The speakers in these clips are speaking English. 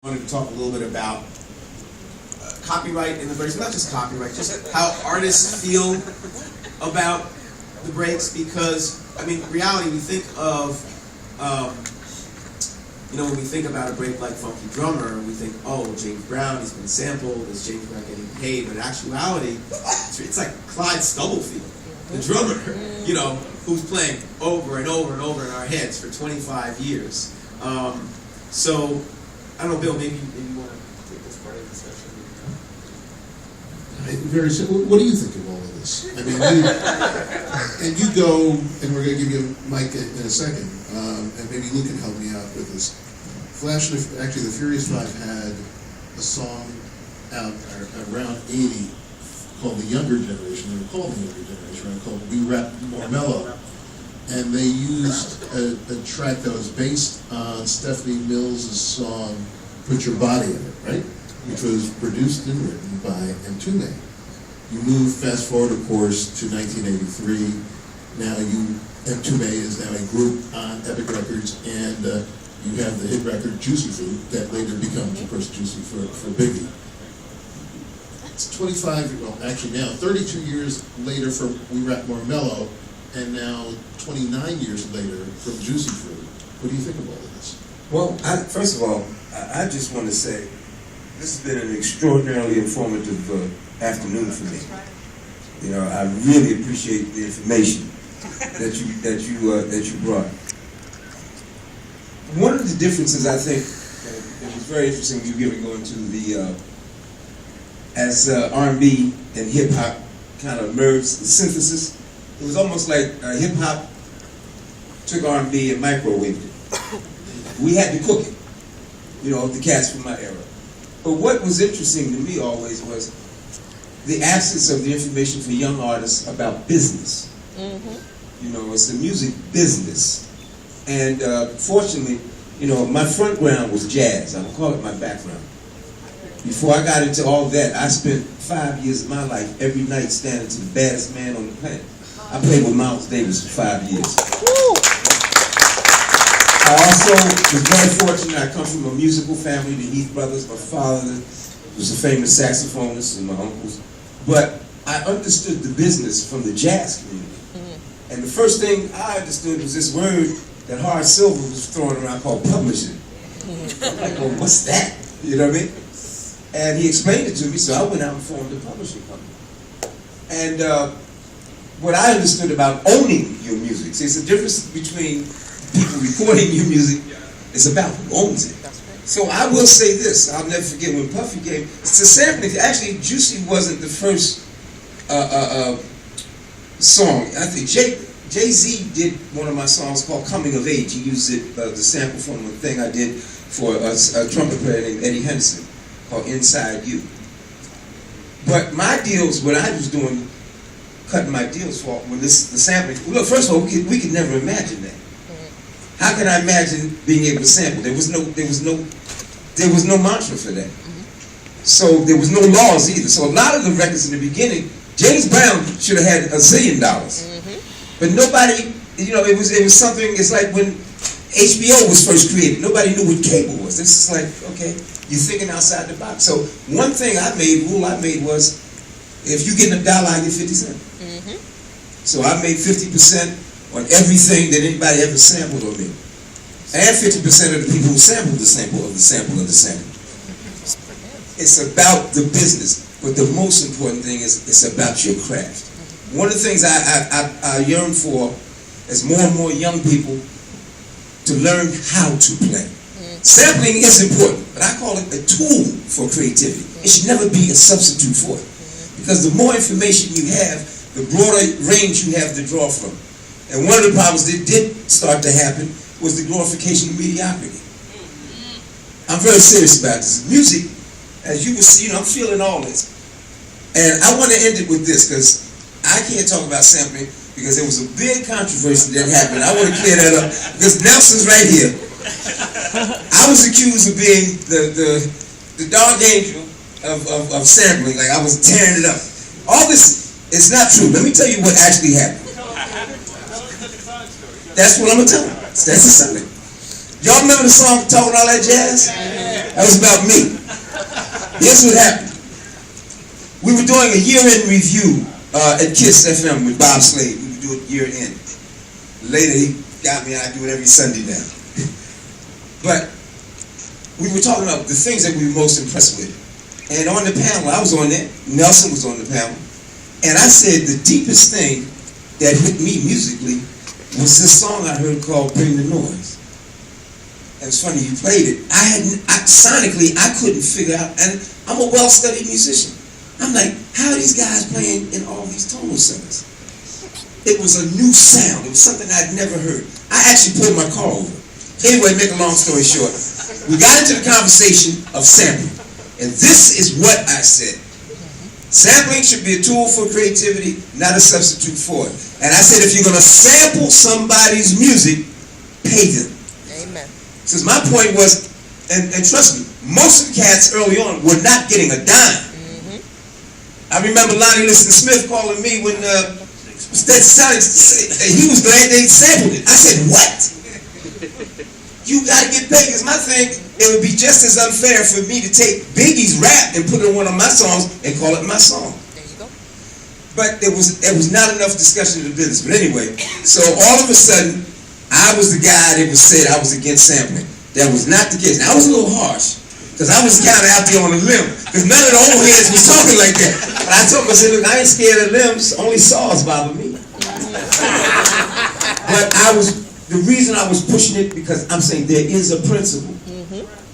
I wanted to talk a little bit about copyright in the breaks, not just copyright, just how artists feel about the breaks, because, I mean, reality, we think of, when we think about a break like Funky Drummer, we think, oh, James Brown, he's been sampled, is James Brown getting paid? But in actuality, it's like Clyde Stubblefield, the drummer, who's playing over and over and over in our heads for 25 years. So, I don't know, Bill, maybe you want to take this part of the discussion? Very simple. What do you think of all of this? I mean, and you go, and we're going to give you a mic in a second, and maybe Lou can help me out with this. Actually, the Furious Five had a song out around 80 called The Younger Generation. They were called The Younger Generation, right? Called We Rap More Mellow. And they used a track that was based on Stephney Mills' song Put Your Body in It, right? Which was produced and written by MTUME. You move fast forward, of course, to 1983. Now MTUME is now a group on Epic Records, and you have the hit record Juicy Fruit that later becomes, of course, Juicy for Biggie. It's 32 years later from We Rap More Mellow, and now 29 years later from Juicy Fruit. What do you think of all of this? Well, first of all, I just want to say this has been an extraordinarily informative afternoon for me. I really appreciate the information that you brought. One of the differences I think it was very interesting you going to the as R&B and hip hop kind of merged, the synthesis. It was almost like hip hop took R&B and microwaved it. We had to cook it, the cats from my era. But what was interesting to me always was the absence of the information for young artists about business. Mm-hmm. It's the music business. And fortunately, my front ground was jazz. I would call it my background. Before I got into all that, I spent 5 years of my life every night standing to the baddest man on the planet. I played with Miles Davis for 5 years. I also was very fortunate. I come from a musical family, the Heath brothers. My father was a famous saxophonist, and my uncles. But I understood the business from the jazz community. Mm-hmm. And the first thing I understood was this word that Horace Silver was throwing around called publishing. I'm like, well, what's that? You know what I mean? And he explained it to me, so I went out and formed a publishing company. And what I understood about owning your music, see, it's the difference between people recording your music, it's about who owns it. So I will say this, I'll never forget when Puffy gave, it's a sampling, actually Juicy wasn't the first song. I think Jay-Z did one of my songs called Coming of Age. He used it, the sample from a thing I did for a trumpet player named Eddie Henson called Inside You. But my deals, what I was doing, cutting my deals for when the sampling, look, first of all, we could never imagine that. How can I imagine being able to sample? There was no mantra for that. So there was no laws either. So a lot of the records in the beginning, James Brown should have had $1 zillion. But nobody, it was something, it's like when HBO was first created, nobody knew what cable was. This is like, okay, you're thinking outside the box. So one thing rule I made was, if you get $1, I get 50 cents. So I made 50% on everything that anybody ever sampled on me. And 50% of the people who sampled the sample of the sample of the sample. It's about the business, but the most important thing is it's about your craft. One of the things I yearn for is more and more young people to learn how to play. Sampling is important, but I call it a tool for creativity. It should never be a substitute for it. Because the more information you have, the broader range you have to draw from. And one of the problems that did start to happen was the glorification of mediocrity. I'm very serious about this. Music, as you will see, I'm feeling all this. And I want to end it with this, because I can't talk about sampling, because there was a big controversy that happened. I want to clear that up, because Nelson's right here. I was accused of being the dark angel of sampling, like I was tearing it up. All this is not true. Let me tell you what actually happened. That's what I'm going to tell you. That's the something. Y'all remember the song Talking All That Jazz? That was about me. Here's what happened. We were doing a year-end review at KISS FM with Bob Slade. We would do it year-end. Later, he got me, and I do it every Sunday now. But we were talking about the things that we were most impressed with. And on the panel, I was on there, Nelson was on the panel, and I said the deepest thing that hit me musically was this song I heard called Bring the Noise. And it's funny, you played it. Sonically, I couldn't figure out, and I'm a well-studied musician. I'm like, how are these guys playing in all these tonal centers? It was a new sound. It was something I'd never heard. I actually pulled my car over. Anyway, make a long story short, we got into the conversation of sampling. And this is what I said. Sampling should be a tool for creativity, not a substitute for it. And I said, if you're going to sample somebody's music, pay them. Amen. Since my point was, and trust me, most of the cats early on were not getting a dime. I remember Lonnie Liston Smith calling me when he was glad they sampled it. I said, what? You gotta get paid. Because my thing, it would be just as unfair for me to take Biggie's rap and put it on one of my songs and call it my song. There you go. But there was not enough discussion of the business. But anyway, so all of a sudden, I was the guy that was said I was against sampling. That was not the case. Now, I was a little harsh, because I was kind of out there on a limb, because none of the old heads was talking like that. But I told them, I said, look, I ain't scared of limbs, only saws bother me. But the reason I was pushing it, because I'm saying there is a principle.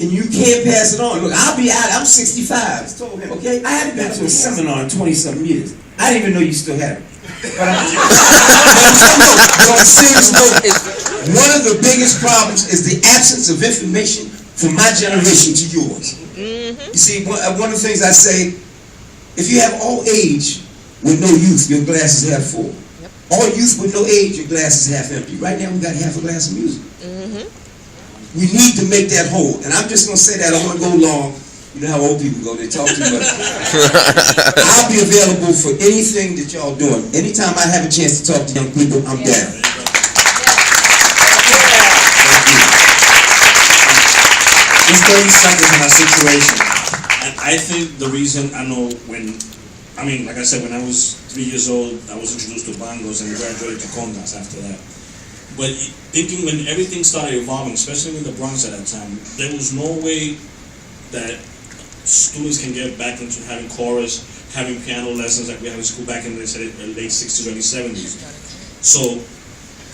And you can't pass it on. Look, I'll be out, I'm 65. I told him, okay? I hadn't been to a seminar in 20-something years. I didn't even know you still had it. But on a serious note, one of the biggest problems is the absence of information from my generation to yours. You see, one of the things I say, if you have all age with no youth, your glass is half full. All youth with no age, your glass is half empty. Right now, we got half a glass of music. We need to make that whole. And I'm just going to say that. I don't want to go long. You know how old people go, they talk too much. I'll be available for anything that y'all doing. Anytime I have a chance to talk to young people, I'm down. Just 30 seconds in our situation. And I think the reason, I know like I said, when I was 3 years old, I was introduced to bongos and graduated to congas after that. But thinking when everything started evolving, especially in the Bronx at that time, there was no way that students can get back into having chorus, having piano lessons like we have in school back in the late 60s, early 70s. So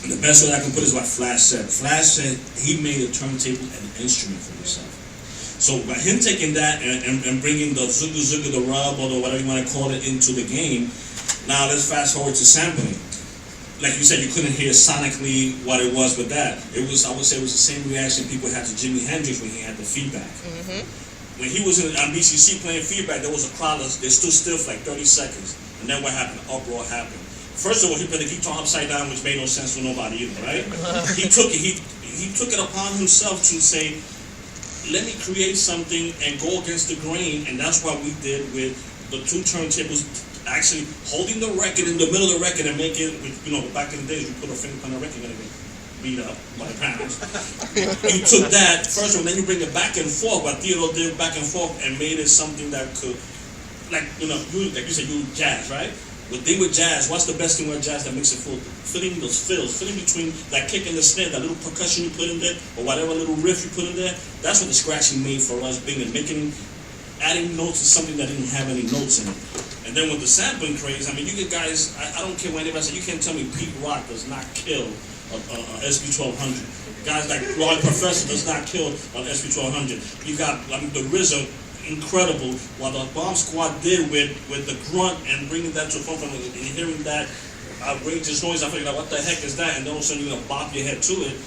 the best way I can put it is what Flash said. Flash said he made a turntable an instrument for himself. So by him taking that and bringing the zugu zugu, the rub, or the whatever you want to call it, into the game, now let's fast forward to sampling. Like you said, you couldn't hear sonically what it was with that. I would say it was the same reaction people had to Jimi Hendrix when he had the feedback. When he was on BCC playing feedback, there was a crowd that stood still for like 30 seconds. And then what happened? Uproar happened. First of all, he put the guitar upside down, which made no sense for nobody either, right? He took it upon himself to say, let me create something and go against the grain, and that's what we did with the two turntables, actually holding the record in the middle of the record and make it, back in the days, we put a finger on the record and get beat up by the parents. You took that, first of all, then you bring it back and forth, what Theodore did back and forth and made it something that could, like you said, you jazz, right? With thing with jazz, what's the best thing with jazz that makes it full? Filling those fills, filling between that kick and the snare, that little percussion you put in there, or whatever little riff you put in there. That's what the scratching made for us, adding notes to something that didn't have any notes in it. And then with the sampling craze, I mean, you get guys, I don't care what anybody says, you can't tell me Pete Rock does not kill a SP1200. Guys like Roy Professor does not kill an SP1200. You got, the RZA, incredible what the Bomb Squad did with the grunt and bringing that to front and hearing that outrageous noise. I figured out what the heck is that, and then all of a sudden you're gonna bop your head to it.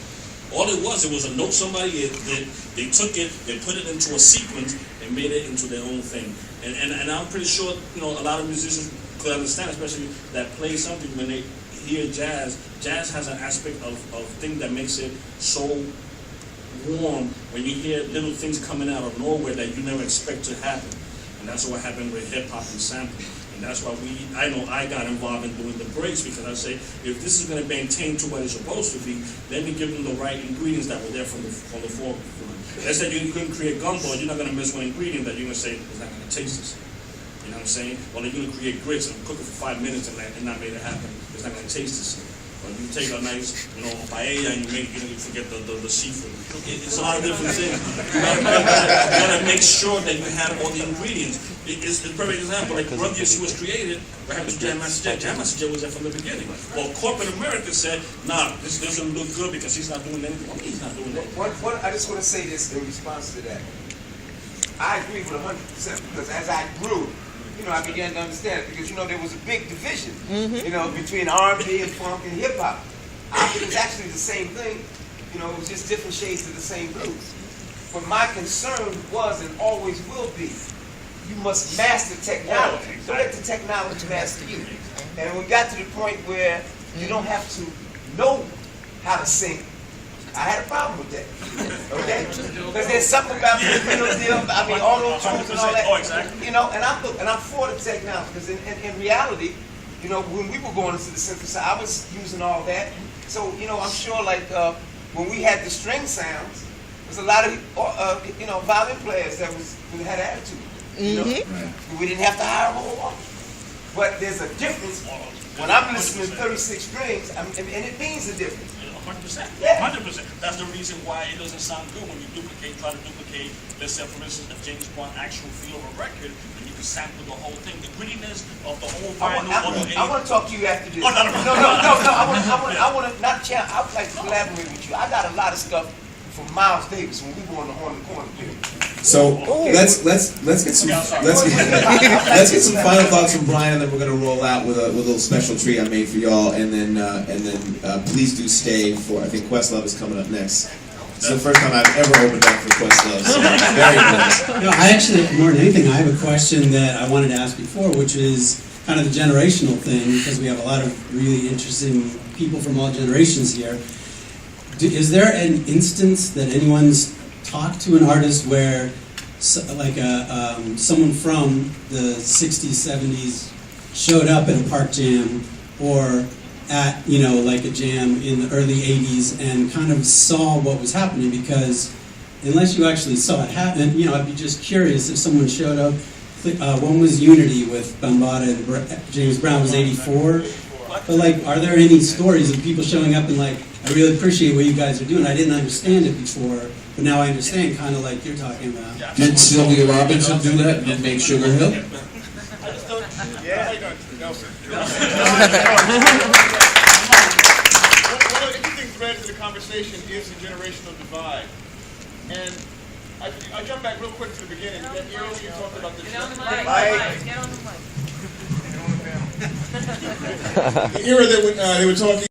All it was a note somebody did. They took it, they put it into a sequence, and made it into their own thing. And I'm pretty sure a lot of musicians could understand, especially that play something when they hear jazz. Jazz has an aspect of thing that makes it so warm when you hear little things coming out of nowhere that you never expect to happen. And that's what happened with hip-hop and sampling. And And that's why I know I got involved in doing the breaks, because I say, if this is going to maintain to what it's supposed to be, let me give them the right ingredients that were there from the forefront. Let's say you couldn't create gumbo, you're not going to miss one ingredient that you're going to say, it's not going to taste the same. You know what I'm saying? Or you're going to create grits and cook it for 5 minutes and not make it happen, it's not going to taste the same. Or you take a nice, paella and you forget the seafood. It's a lot of different things. You gotta make sure that you have all the ingredients. It's a perfect example. Like Run DMC was created, what happened to Jam Master Jay? Jam Master Jay was there from the beginning. Well, corporate America said, nah, this doesn't look good because he's not doing anything. Well, he's not doing anything. I just want to say this in response to that. I agree with 100% because as I grew, I began to understand it because, there was a big division, between R&B and funk and hip-hop. It was actually the same thing, it was just different shades of the same blues. But my concern was and always will be, you must master technology. Don't let the technology master you. And we got to the point where you don't have to know how to sing. I had a problem with that. Okay? Because there's something about the middle deal, all those tools and all that. Oh, exactly. And I'm for the technology. Because in reality, when we were going into the synthesizer, I was using all that. So, I'm sure when we had the string sounds, there's a lot of violin players that had attitude. We didn't have to hire a whole lot. But there's a difference when I'm listening to 36 strings, and it means a difference. 100%. Yeah. 100%. That's the reason why it doesn't sound good when you try to duplicate, let's say, for instance, a James Brown actual feel of a record, and you can sample the whole thing, the grittiness of the whole vinyl. I want to talk to you after this. Oh, no. I want to not challenge. I would like to collaborate with you. I got a lot of stuff from Miles Davis when we were on the corner period. So let's get some let's get some final thoughts from Brian, and then we're gonna roll out with a little special treat I made for y'all, and then please do stay for, I think Questlove is coming up next. It's the first time I've ever opened up for Questlove, so very nice. I actually, more than anything, I have a question that I wanted to ask before, which is kind of the generational thing, because we have a lot of really interesting people from all generations here. Is there an instance that anyone's talked to an artist where, someone from the 60s, 70s showed up at a park jam or at, a jam in the early 80s and kind of saw what was happening? Because unless you actually saw it happen, I'd be just curious if someone showed up. One was Unity with Bambaataa and James Brown was 84. But are there any stories of people showing up and I really appreciate what you guys are doing. I didn't understand it before, but now I understand, kind of like you're talking about. Did Sylvia Robinson do that? Did Make Sugar Hill? Yeah. Nelson. One of the interesting threads of the conversation is the generational divide. And I jump back real quick to the beginning. That era when you talked about the Get on the mic. Get on the mic. the era that they were talking